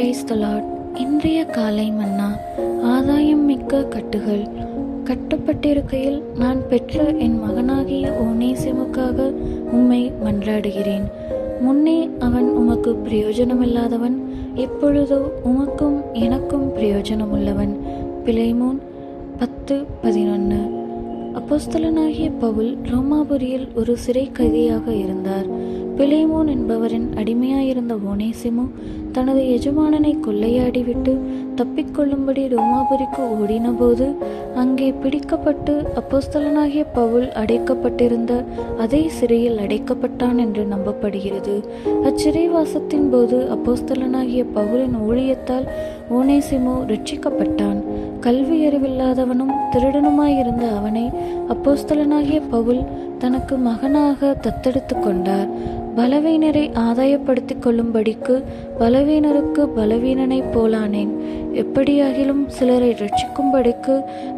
Praise the Lord. இன்றைய காலை மன்னா. ஆதாயம் மிக்க கட்டுகள். கட்டப்பட்டிருக்கையில் நான் பெற்ற என் மகனாகிய ஓனேசிமுக்காக உம்மை மன்றாடுகிறேன். முன்னே அவன் உமக்கு பிரயோஜனமில்லாதவன், இப்பொழுதோ உமக்கும் எனக்கும் பிரயோஜனமுள்ளவன். பிலேமோன் 10:11. அப்போஸ்தலனாகிய பவுல் ரோமாபுரியில் ஒரு சிறை கைதியாக இருந்தார். பிலேமோன் என்பவரின் அடிமையாயிருந்த ஓனேசிமு தனது எஜமானனை கொள்ளையாடிவிட்டு தப்பிக்கொள்ளும்படி ரோமாபுரிக்கு ஓடினபோது அங்கே பிடிக்கப்பட்டு அப்போஸ்தலனாகிய பவுல் அடைக்கப்பட்டிருந்த அதே சிறையில் அடைக்கப்பட்டான் என்று நம்பப்படுகிறது. அச்சிறைவாசத்தின் போது அப்போஸ்தலனாகிய பவுலின் ஊழியத்தால் ஓனேசிமு ரட்சிக்கப்பட்டான். கல்வி அறிவில்லாதவனும் திருடனுமாயிருந்த அவனை அப்போஸ்தலனாகிய பவுல் தனக்கு மகனாக தத்தெடுத்து கொண்டார். பலவீனரை ஆதாயப்படுத்திக் கொள்ளும்படிக்கு பலவீனருக்கு பலவீனனைப் போலானேன். எப்படியாகிலும் சிலரை ரட்சிக்கும்படிக்கு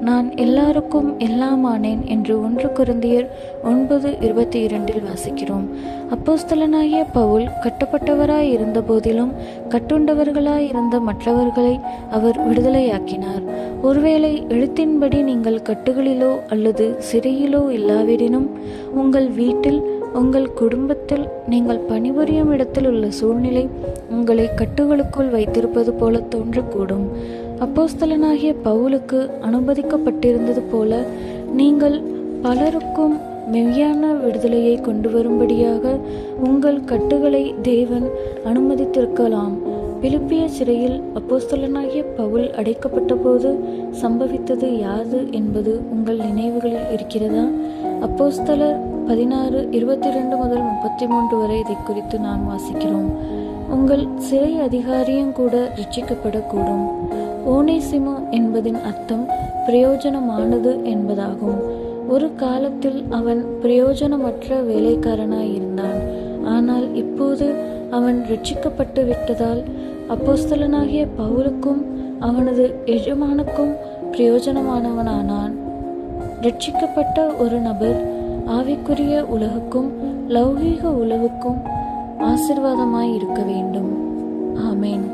நான் எல்லாருக்கும் எல்லாமானேன் என்று 1 கொரிந்தியர் 9:22 வாசிக்கிறோம். அப்போஸ்தலனாகிய பவுல் கட்டப்பட்டவராய் இருந்த போதிலும் கட்டுண்டவர்களாய் இருந்த மற்றவர்களை அவர் விடுதலையாக்கினார். ஒருவேளை எழுத்தின்படி நீங்கள் கட்டுகளிலோ அல்லது சிறையிலோ இல்லாவிடினும் உங்கள் வீட்டில், உங்கள் குடும்பத்தில், நீங்கள் பணிபுரியும் இடத்தில் உள்ள சூழ்நிலை உங்களை கட்டுகளுக்குள் வைத்திருப்பது போல தோன்றக்கூடும். அப்போஸ்தலனாகிய பவுலுக்கு அனுமதிக்கப்பட்டிருந்தது போல நீங்கள் பலருக்கும் மெய்யான விடுதலையை கொண்டு வரும்படியாக உங்கள் கட்டுகளை தேவன் அனுமதித்திருக்கலாம். பிலிப்பிய சிறையில் அப்போஸ்தலனாகிய பவுல் அடைக்கப்பட்ட போது சம்பவித்தது யாது என்பது உங்கள் நினைவுகளில் இருக்கிறதா? அப்போஸ்தலர் 16:22-33 வரை இதை குறித்து நாம் வாசிக்கிறோம். உங்கள் சிறை அதிகாரியும் கூட ரட்சிக்கப்படக்கூடும். ஓனேசிமு என்பதின் அர்த்தம் பிரயோஜனமானது என்பதாகும். ஒரு காலத்தில் அவன் பிரயோஜனமற்ற வேலைக்காரனாயிருந்தான். ஆனால் இப்போது அவன் ரட்சிக்கப்பட்டு விட்டதால் அப்போஸ்தலனாகிய பவுலுக்கும் அவனது எஜமானுக்கும் பிரயோஜனமானவனானான். ரட்சிக்கப்பட்ட ஒரு நபர் ஆவிக்குரிய உலகுக்கும் லௌகீக உலகுக்கும் ஆசீர்வாதமாய் இருக்க வேண்டும். ஆமேன்.